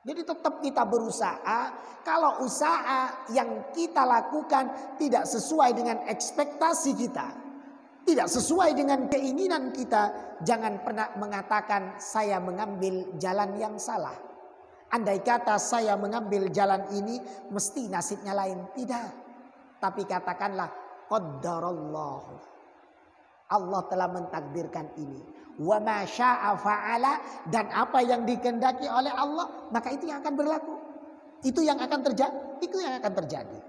Jadi tetap kita berusaha. Kalau usaha yang kita lakukan tidak sesuai dengan ekspektasi kita, tidak sesuai dengan keinginan kita, jangan pernah mengatakan saya mengambil jalan yang salah. Andai kata saya mengambil jalan ini mesti nasibnya lain. Tidak. Tapi katakanlah qaddarallah. Allah telah mentakdirkan ini. Wa ma syaa fa'ala, dan apa yang dikehendaki oleh Allah maka itu yang akan berlaku. Itu yang akan terjadi, itu yang akan terjadi.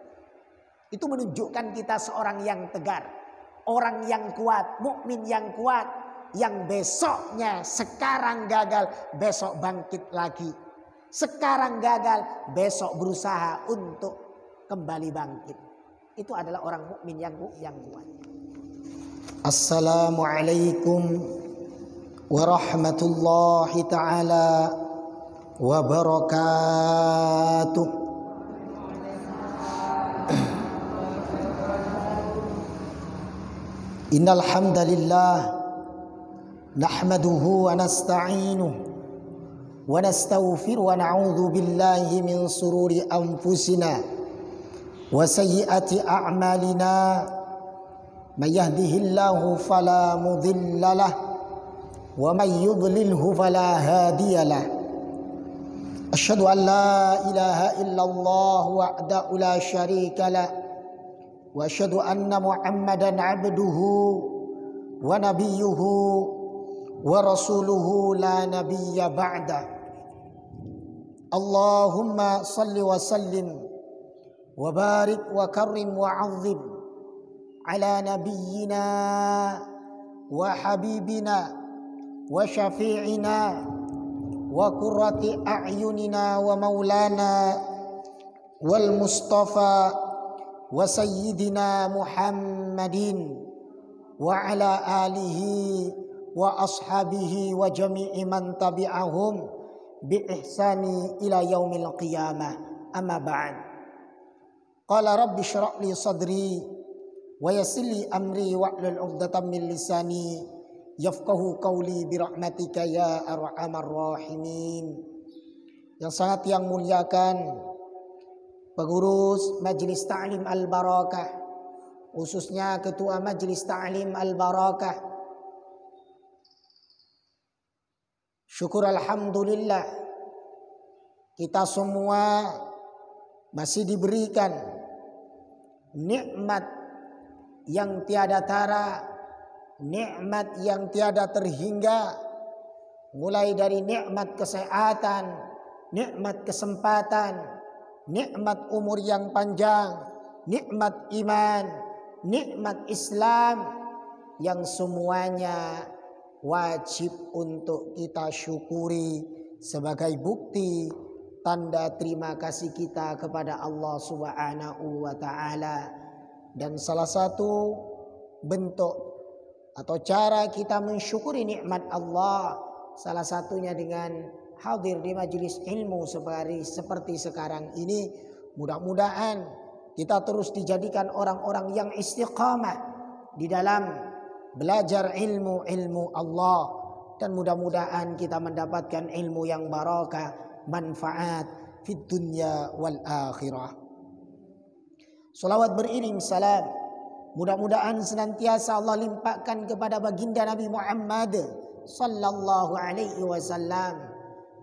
Itu menunjukkan kita seorang yang tegar, orang yang kuat, mukmin yang kuat, yang besoknya sekarang gagal, besok bangkit lagi. Sekarang gagal, besok berusaha untuk kembali bangkit. Itu adalah orang mukmin yang kuat. Assalamualaikum warahmatullahi ta'ala wabarakatuh. Innal hamdalillah nahmaduhu wa nasta'inuhu wa nastaghfiruhu wa na'udzu billahi min sururi anfusina wa sayyiati a'malina. Man yahdihillahu fala mudilla lahu wa man yudlilhu fala hadiya lahu. Asyhadu an la ilaha illallah wahdahu la syarika lahu wa asyhadu anna Muhammadan abduhu wa nabiyyuhu wa rasuluhu la nabiyya ba'da. Allahumma salli wa sallim wa barik wa karrim wa 'azzim ala nabiyyina wa habibina wa syafi'ina wa qurrati a'yunina wa maulana wal mustafa wa sayyidina Muhammadin wa ala alihi wa ashabihi wa jami'i man tabi'ahum bi ihsani ila yaumil qiyamah. Amma ba'd. Qala rabbi shrah li sadri wa yassir li amri wahlul 'uqdatam min lisani yafqahu qawli bi rahmatika ya arhamar rahimin. Yang sangat yang muliakan pengurus Majelis Ta'lim Al-Barakah, khususnya Ketua Majelis Ta'lim Al-Barakah, syukur alhamdulillah kita semua masih diberikan nikmat yang tiada tara, nikmat yang tiada terhingga, mulai dari nikmat kesehatan, nikmat kesempatan, nikmat umur yang panjang, nikmat iman, nikmat Islam, yang semuanya wajib untuk kita syukuri sebagai bukti tanda terima kasih kita kepada Allah Subhanahu wa taala. Dan salah satu bentuk atau cara kita mensyukuri nikmat Allah, salah satunya dengan hadir di majelis ilmu seperti sekarang ini. Mudah-mudahan kita terus dijadikan orang-orang yang istiqamah di dalam belajar ilmu Allah, dan mudah-mudahan kita mendapatkan ilmu yang barakah, manfaat fid dunya wal akhirah. Salawat beriring salam mudah-mudahan senantiasa Allah limpahkan kepada baginda Nabi Muhammad sallallahu alaihi wasallam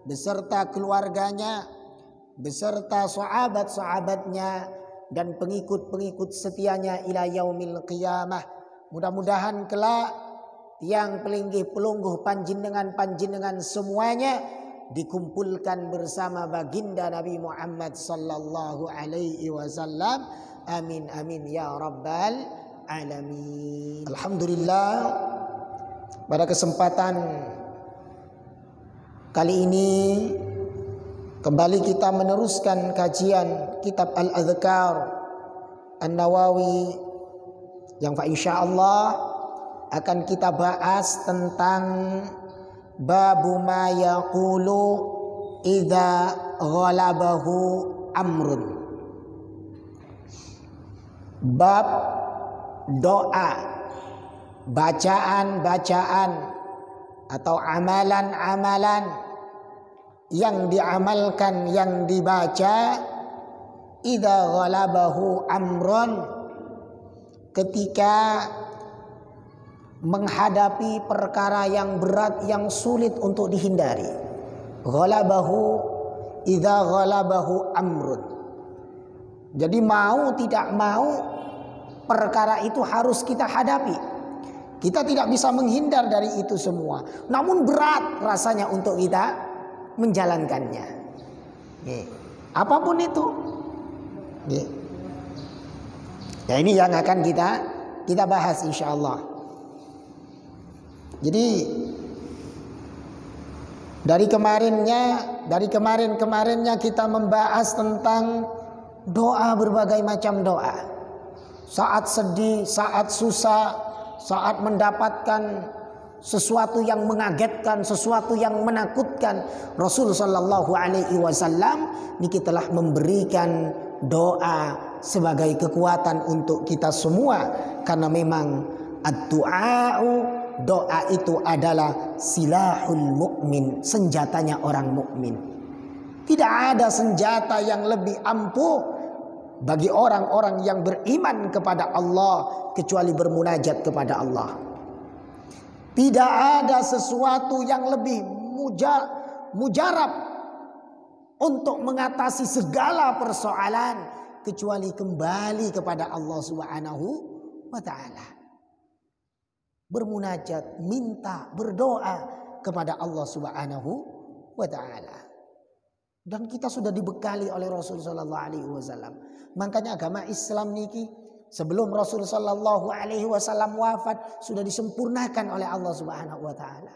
beserta keluarganya, beserta sahabat-sahabatnya dan pengikut-pengikut setianya ila yaumil qiyamah. Mudah-mudahan kelak yang pelinggih pelungguh panjenengan semuanya dikumpulkan bersama baginda Nabi Muhammad sallallahu alaihi wasallam. Amin amin ya rabbal alamin. Alhamdulillah, pada kesempatan kali ini kembali kita meneruskan kajian kitab Al-Adhkar An-Nawawi yang insyaallah akan kita bahas tentang babu ma yaqulu idza ghalabahu amrun. Bab doa, bacaan-bacaan atau amalan-amalan yang diamalkan, yang dibaca, idza ghalabahu amron, ketika menghadapi perkara yang berat, yang sulit untuk dihindari. Ghalabahu, idza ghalabahu amrun. Jadi mau tidak mau perkara itu harus kita hadapi. Kita tidak bisa menghindar dari itu semua. Namun berat rasanya untuk kita menjalankannya. Apapun itu. Ya, ini yang akan kita bahas insyaallah. Jadi dari kemarinnya kita membahas tentang doa, berbagai macam doa. Saat sedih, saat susah, saat mendapatkan sesuatu yang mengagetkan, sesuatu yang menakutkan, Rasul sallallahu alaihi wasallam niki telah memberikan doa sebagai kekuatan untuk kita semua, karena memang ad-du'a'u, doa itu adalah silahul mukmin, senjatanya orang mukmin. Tidak ada senjata yang lebih ampuh bagi orang-orang yang beriman kepada Allah kecuali bermunajat kepada Allah. Tidak ada sesuatu yang lebih mujarab untuk mengatasi segala persoalan kecuali kembali kepada Allah Subhanahu wa taala. Bermunajat, minta, berdoa kepada Allah Subhanahu wa taala. Dan kita sudah dibekali oleh Rasul sallallahu alaihi wasallam. Makanya agama Islam niki sebelum Rasul sallallahu alaihi wasallam wafat sudah disempurnakan oleh Allah Subhanahu wa taala.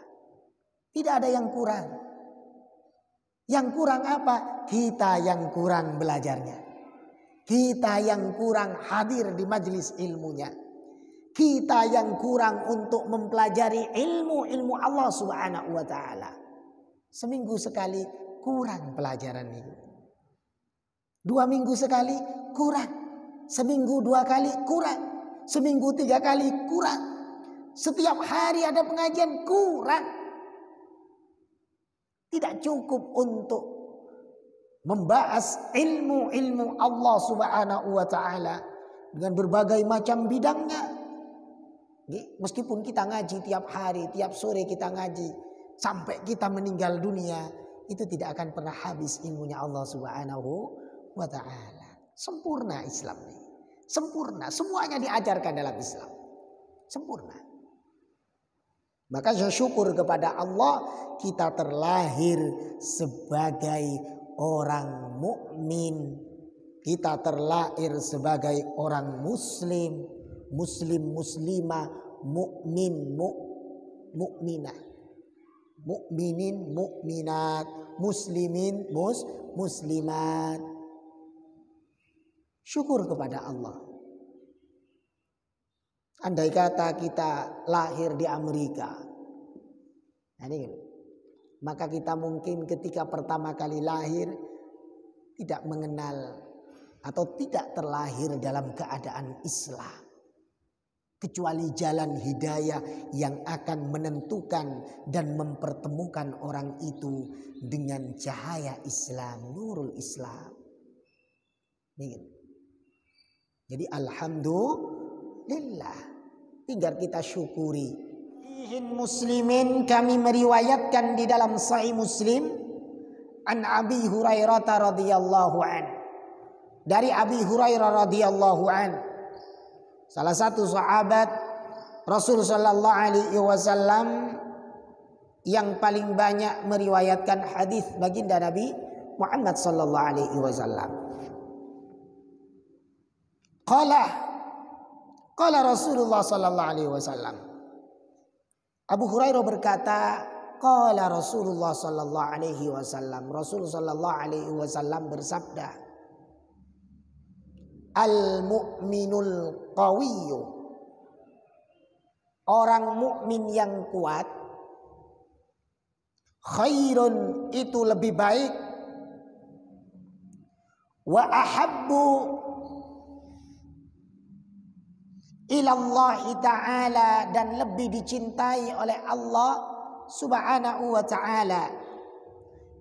Tidak ada yang kurang. Yang kurang apa? Kita yang kurang belajarnya. Kita yang kurang hadir di majelis ilmunya. Kita yang kurang untuk mempelajari ilmu Allah Subhanahu wa taala. Seminggu sekali kurang pelajaran ini. 2 minggu sekali kurang. Seminggu 2 kali kurang. Seminggu 3 kali kurang. Setiap hari ada pengajian kurang. Tidak cukup untuk membahas ilmu Allah Subhanahu wa taala dengan berbagai macam bidangnya. Meskipun kita ngaji tiap hari, tiap sore kita ngaji sampai kita meninggal dunia, itu tidak akan pernah habis ilmunya Allah Subhanahu wa taala. Sempurna Islam ini. Sempurna, semuanya diajarkan dalam Islam. Sempurna. Maka saya syukur kepada Allah kita terlahir sebagai orang mukmin. Kita terlahir sebagai orang muslim, muslimah, mukminah. Mukminin, mukminat, muslimin, muslimat. Syukur kepada Allah. Andai kata kita lahir di Amerika, maka kita mungkin ketika pertama kali lahir tidak mengenal atau tidak terlahir dalam keadaan Islam. Kecuali jalan hidayah yang akan menentukan dan mempertemukan orang itu dengan cahaya Islam, nurul Islam. Jadi alhamdulillah, tinggal kita syukuri. Muslimin, kami meriwayatkan di dalam Sahih Muslim an Abi Hurairah radhiyallahu an. Dari Abi Hurairah radhiyallahu an, salah satu sahabat Rasul sallallahu alaihi wasallam yang paling banyak meriwayatkan hadis baginda Nabi Muhammad sallallahu alaihi wasallam. Qala Rasulullah sallallahu alaihi wasallam. Abu Hurairah berkata, qala Rasulullah sallallahu alaihi wasallam. Rasul sallallahu alaihi wasallam bersabda, al-mu'minul qawiyyu, orang mukmin yang kuat, khairun, itu lebih baik, wa ahabbu ilallahi ta'ala, dan lebih dicintai oleh Allah Subhanahu wa ta'ala,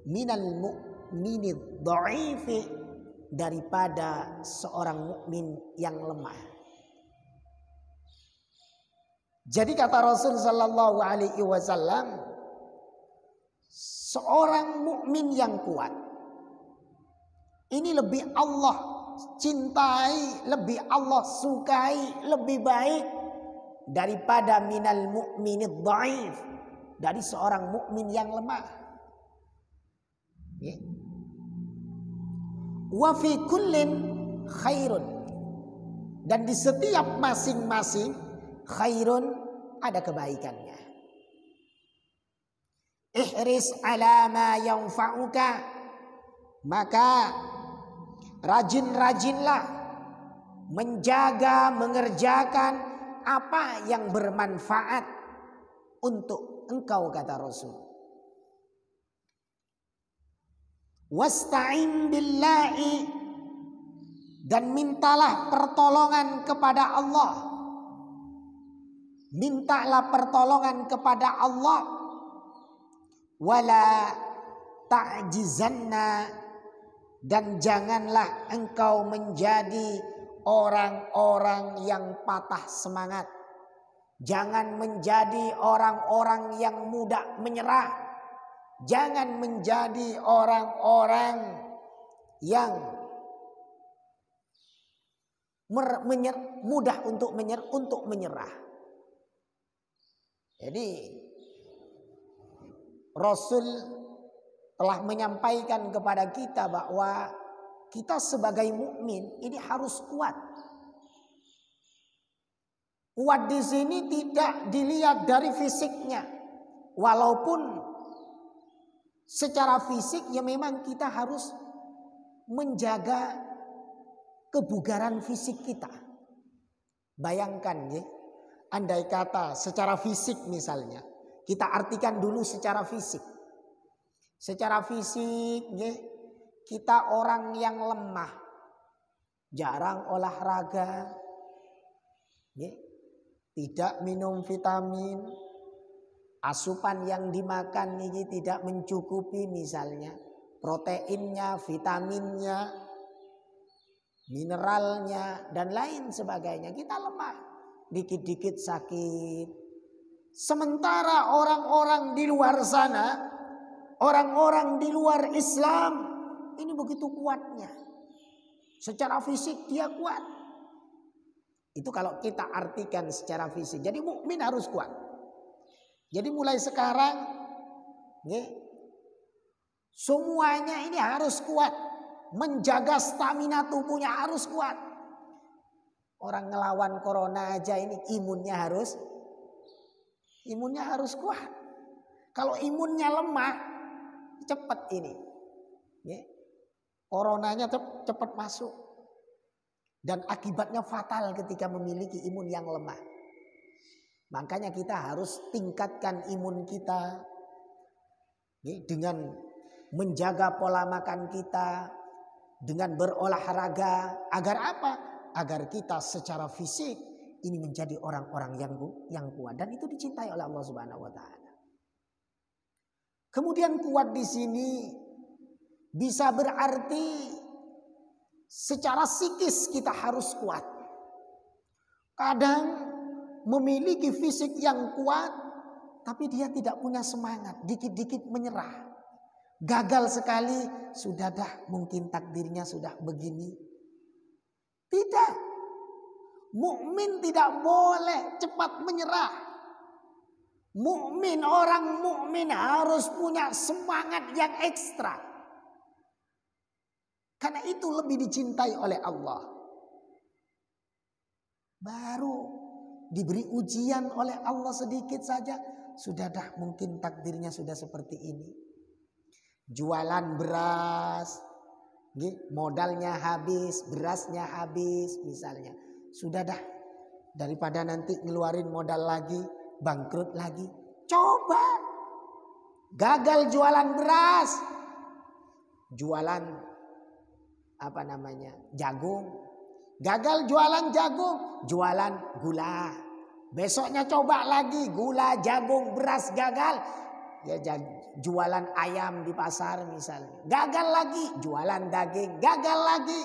minal mu'minid dha'ifi, daripada seorang mukmin yang lemah. Jadi kata Rasul sallallahu alaihi wasallam, seorang mukmin yang kuat ini lebih Allah cintai, lebih Allah sukai, lebih baik daripada minal mu'minid dhaif, dari seorang mukmin yang lemah. Wa fi kullin khairun, dan di setiap masing-masing khairun ada kebaikannya. Ihris ala ma yanfa'uka, maka rajin-rajinlah menjaga, mengerjakan apa yang bermanfaat untuk engkau, kata Rasul. Wasta'in billahi, dan mintalah pertolongan kepada Allah. Mintalah pertolongan kepada Allah. Wala ta'jizanna, dan janganlah engkau menjadi orang-orang yang patah semangat. Jangan menjadi orang-orang yang mudah menyerah. Jangan menjadi orang-orang yang mudah untuk menyerah. Jadi Rasul telah menyampaikan kepada kita bahwa kita sebagai mukmin ini harus kuat. Kuat di sini tidak dilihat dari fisiknya, walaupun secara fisik ya memang kita harus menjaga kebugaran fisik kita. Bayangkan ya, andai kata secara fisik misalnya, kita artikan dulu secara fisik. Secara fisik ya, kita orang yang lemah, jarang olahraga, ya, tidak minum vitamin, asupan yang dimakan ini tidak mencukupi, misalnya proteinnya, vitaminnya, mineralnya, dan lain sebagainya. Kita lemah, dikit-dikit sakit. Sementara orang-orang di luar sana, orang-orang di luar Islam ini begitu kuatnya. Secara fisik dia kuat. Itu kalau kita artikan secara fisik. Jadi mukmin harus kuat. Jadi mulai sekarang ya, semuanya ini harus kuat. Menjaga stamina tubuhnya harus kuat. Orang ngelawan corona aja ini imunnya harus kuat. Kalau imunnya lemah, cepat ini ya, coronanya cepat masuk. Dan akibatnya fatal ketika memiliki imun yang lemah. Makanya kita harus tingkatkan imun kita ya, dengan menjaga pola makan kita, dengan berolahraga. Agar apa? Agar kita secara fisik ini menjadi orang-orang yang kuat. Dan itu dicintai oleh Allah Subhanahu wa Ta'ala. Kemudian kuat di sini bisa berarti secara psikis kita harus kuat. Kadang memiliki fisik yang kuat, tapi dia tidak punya semangat, dikit-dikit menyerah. Gagal sekali, sudah dah mungkin takdirnya sudah begini. Tidak. Mukmin tidak boleh cepat menyerah. Mukmin, orang mukmin harus punya semangat yang ekstra. Karena itu lebih dicintai oleh Allah. Baru diberi ujian oleh Allah sedikit saja, sudah dah mungkin takdirnya sudah seperti ini. Jualan beras, modalnya habis, berasnya habis misalnya. Sudah dah, daripada nanti ngeluarin modal lagi, bangkrut lagi. Coba gagal jualan beras, jualan jagung. Gagal jualan jagung, jualan gula. Besoknya coba lagi, gula, jagung, beras gagal. Ya jualan ayam di pasar misalnya. Gagal lagi, jualan daging. Gagal lagi,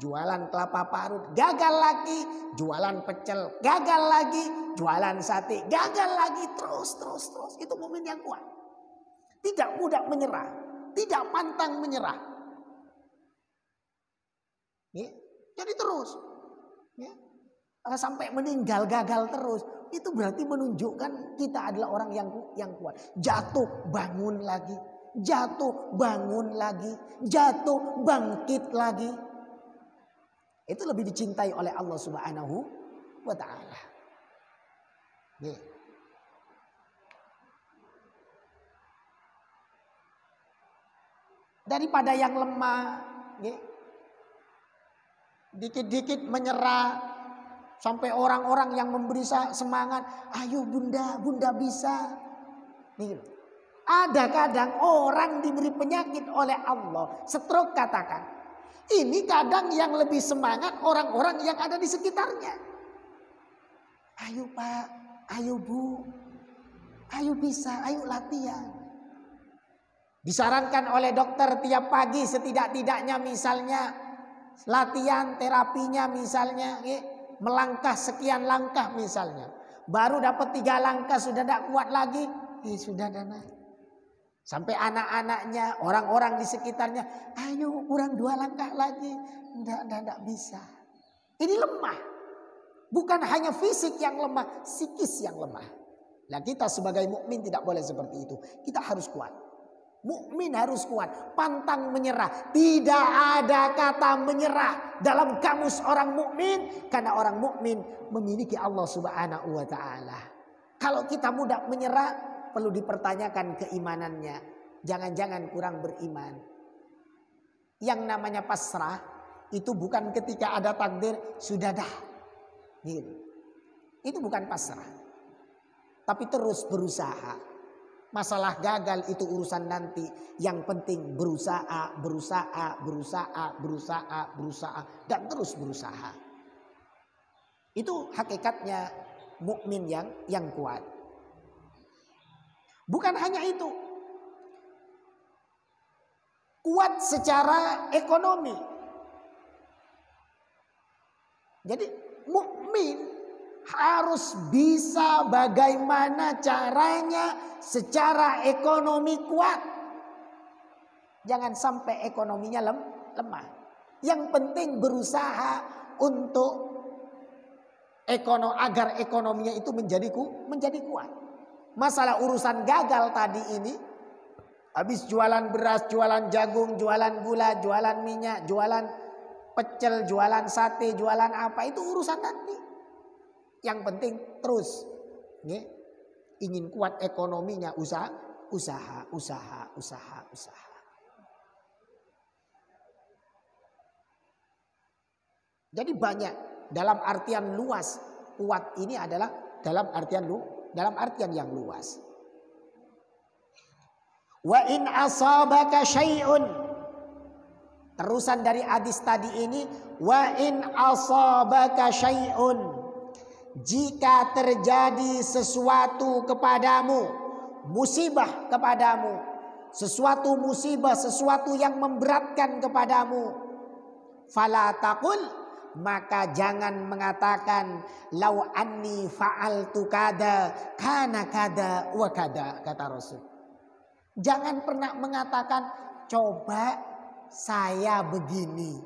jualan kelapa parut. Gagal lagi, jualan pecel. Gagal lagi, jualan sate. Gagal lagi, terus. Itu mukmin yang kuat. Tidak mudah menyerah, tidak pantang menyerah. Ya, jadi terus. Ya. Sampai meninggal gagal terus. Itu berarti menunjukkan kita adalah orang yang kuat. Jatuh bangun lagi. Jatuh bangun lagi. Jatuh bangkit lagi. Itu lebih dicintai oleh Allah Subhanahu wa ta'ala. Nih. Daripada yang lemah. Nih. Dikit-dikit menyerah. Sampai orang-orang yang memberi semangat. Ayo bunda bisa. Nih. Ada kadang orang diberi penyakit oleh Allah. Stroke katakan. Ini kadang yang lebih semangat orang-orang yang ada di sekitarnya. Ayo pak, ayo bu. Ayo bisa, ayo latihan. Disarankan oleh dokter tiap pagi setidak-tidaknya misalnya. Latihan terapinya misalnya. Melangkah sekian langkah misalnya. Baru dapat 3 langkah sudah tidak kuat lagi. Sudah dana. Sampai anak-anaknya, orang-orang di sekitarnya. Ayo kurang 2 langkah lagi. Tidak bisa. Ini lemah. Bukan hanya fisik yang lemah. Psikis yang lemah. Nah kita sebagai mukmin tidak boleh seperti itu. Kita harus kuat. Mukmin harus kuat, pantang menyerah. Tidak ada kata menyerah dalam kamus orang mukmin, karena orang mukmin memiliki Allah Subhanahu wa taala. Kalau kita mudah menyerah, perlu dipertanyakan keimanannya. Jangan-jangan kurang beriman. Yang namanya pasrah itu bukan ketika ada takdir sudah dah. Gitu. Itu bukan pasrah. Tapi terus berusaha. Masalah gagal itu urusan nanti. Yang penting berusaha. Dan terus berusaha. Itu hakikatnya mukmin yang kuat. Bukan hanya itu. Kuat secara ekonomi. Jadi mukmin harus bisa bagaimana caranya secara ekonomi kuat. Jangan sampai ekonominya lemah. Yang penting berusaha untuk agar ekonominya itu menjadi kuat. Masalah urusan gagal tadi ini, habis jualan beras, jualan jagung, jualan gula, jualan minyak, jualan pecel, jualan sate, jualan apa, itu urusan nanti. Yang penting terus ingin kuat ekonominya, usaha. Jadi banyak dalam artian luas. Kuat ini adalah dalam artian yang luas. Wa in asabaka syai'un. Terusan dari hadis tadi ini, wa in asabaka syai'un. Jika terjadi sesuatu kepadamu, musibah kepadamu, sesuatu musibah, sesuatu yang memberatkan kepadamu, fala taqul, maka jangan mengatakan lau anni fa'altu kada kana kada wa kada, kata Rasul. Jangan pernah mengatakan coba saya begini,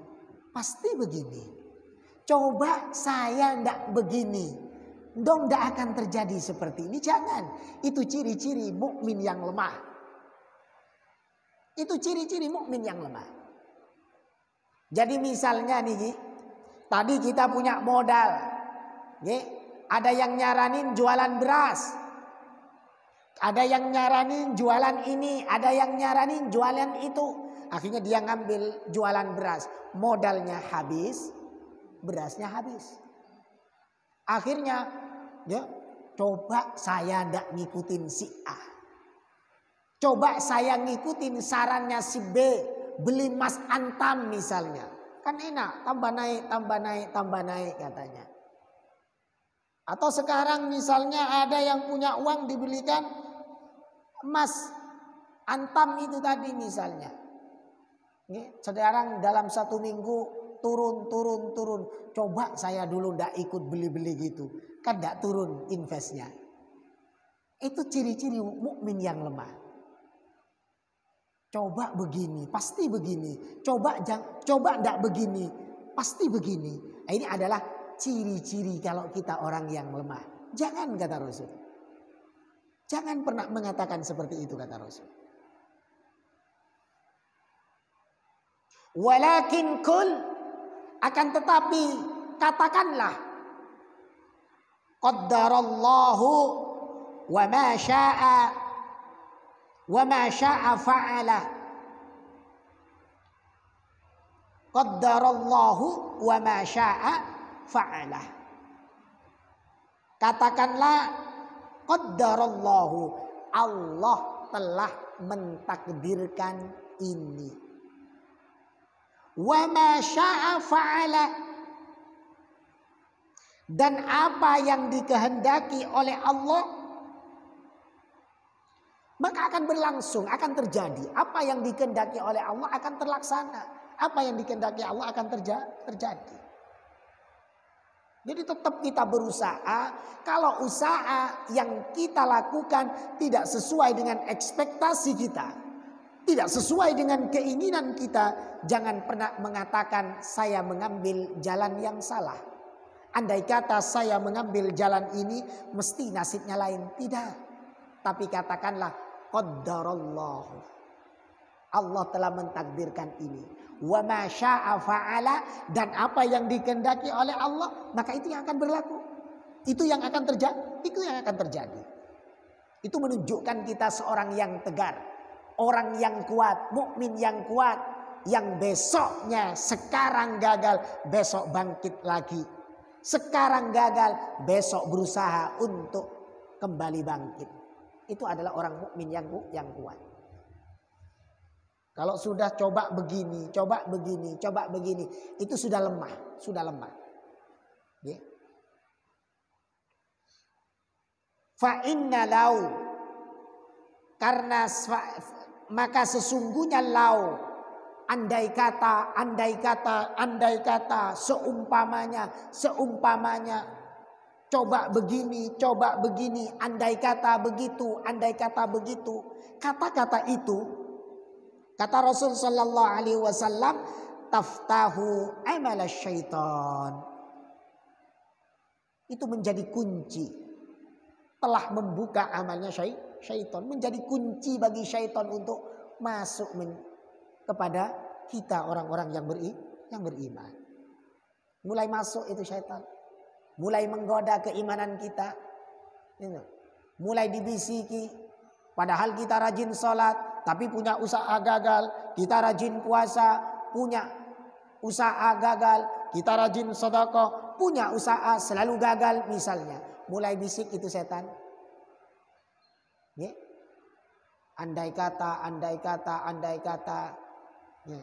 pasti begini. Coba saya ndak begini, dong ndak akan terjadi seperti ini. Jangan. Itu ciri-ciri mukmin yang lemah. Itu ciri-ciri mukmin yang lemah. Jadi misalnya nih, tadi kita punya modal, ada yang nyaranin jualan beras, ada yang nyaranin jualan ini, ada yang nyaranin jualan itu. Akhirnya dia ngambil jualan beras, modalnya habis. Berasnya habis. Akhirnya coba saya ndak ngikutin si A. Coba saya ngikutin sarannya si B. Beli Mas Antam misalnya. Kan enak, tambah naik katanya. Atau sekarang misalnya ada yang punya uang dibelikan emas. Antam itu tadi misalnya. Sekarang dalam 1 minggu turun. Coba saya dulu ndak ikut beli-beli gitu. Kan ndak turun investnya. Itu ciri-ciri mukmin yang lemah. Coba begini, pasti begini. Coba ndak begini, pasti begini. Nah, ini adalah ciri-ciri kalau kita orang yang lemah. Jangan, kata Rasul. Jangan pernah mengatakan seperti itu, kata Rasul. Walakin kul, akan tetapi katakanlah, qaddarallahu wa ma sya'a fa'ala. Qaddarallahu wa ma sya'a fa'ala. Katakanlah, qaddarallahu, Allah telah mentakdirkan ini. Wa ma sya'a fa'ala, dan apa yang dikehendaki oleh Allah maka akan berlangsung, akan terjadi. Apa yang dikehendaki oleh Allah akan terlaksana. Apa yang dikehendaki Allah akan terjadi. Jadi tetap kita berusaha. Kalau usaha yang kita lakukan tidak sesuai dengan ekspektasi kita, tidak sesuai dengan keinginan kita, jangan pernah mengatakan saya mengambil jalan yang salah. Andai kata saya mengambil jalan ini mesti nasibnya lain. Tidak. Tapi katakanlah qaddarallahu, Allah telah mentakdirkan ini. Wa ma syaa fa'ala, dan apa yang dikehendaki oleh Allah maka itu yang akan berlaku. Itu yang akan terjadi. Itu yang akan terjadi. Itu menunjukkan kita seorang yang tegar, orang yang kuat, mukmin yang kuat, yang besoknya sekarang gagal, besok bangkit lagi. Sekarang gagal, besok berusaha untuk kembali bangkit. Itu adalah orang mukmin yang kuat. Kalau sudah coba begini, itu sudah lemah, Ya. Fa inna lau, karena maka sesungguhnya lau, andai kata, seumpamanya, coba begini, andai kata begitu, kata-kata itu, kata Rasul sallallahu alaihi wasallam, taftahu amal syaitan. Itu menjadi kunci, telah membuka amalnya syaitan, menjadi kunci bagi syaitan untuk masuk kepada kita orang-orang yang beriman. Mulai masuk itu syaitan, mulai menggoda keimanan kita, mulai dibisiki. Padahal kita rajin sholat, tapi punya usaha gagal. Kita rajin puasa, punya usaha gagal. Kita rajin sedekah, punya usaha selalu gagal misalnya. Mulai bisik itu setan. Ya. Andai kata. Ya.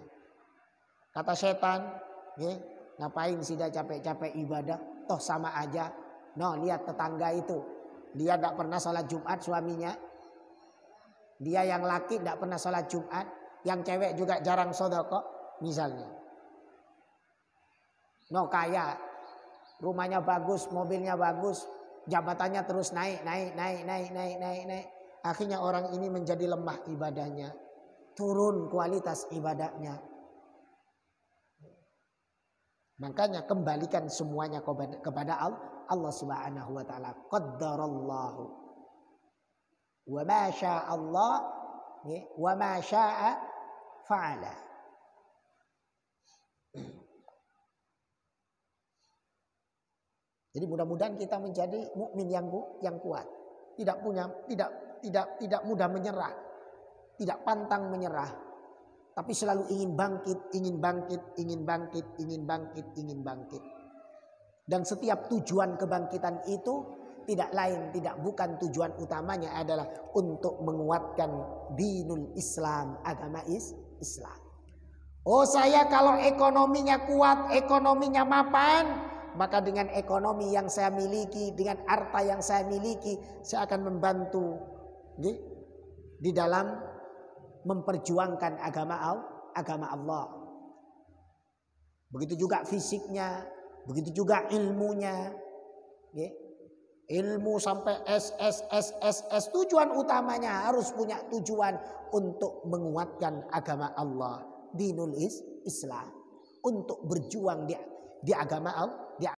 Kata setan, ya, ngapain sih dah capek-capek ibadah? Toh sama aja. No, lihat tetangga itu. Dia tidak pernah sholat Jumat suaminya. Dia yang laki tidak pernah sholat Jumat. Yang cewek juga jarang sedekah misalnya. No, kaya. Rumahnya bagus, mobilnya bagus. Jabatannya terus naik. Akhirnya orang ini menjadi lemah ibadahnya. Turun kualitas ibadahnya. Makanya kembalikan semuanya kepada Allah Subhanahu wa taala. Qaddarallahu wa ma syaa Allah wa ma syaa fa'ala. Jadi mudah-mudahan kita menjadi mukmin yang kuat. Tidak mudah menyerah. Tidak pantang menyerah. Tapi selalu ingin bangkit. Dan setiap tujuan kebangkitan itu bukan tujuan utamanya adalah untuk menguatkan dinul Islam, agama Islam. Oh, saya kalau ekonominya kuat, ekonominya mapan, maka dengan ekonomi yang saya miliki, dengan harta yang saya miliki, saya akan membantu di dalam memperjuangkan agama Allah. Begitu juga fisiknya, begitu juga ilmunya. Ya. Ilmu sampai SS. Tujuan utamanya harus punya tujuan untuk menguatkan agama Allah. Dinul Islam. Untuk berjuang di agama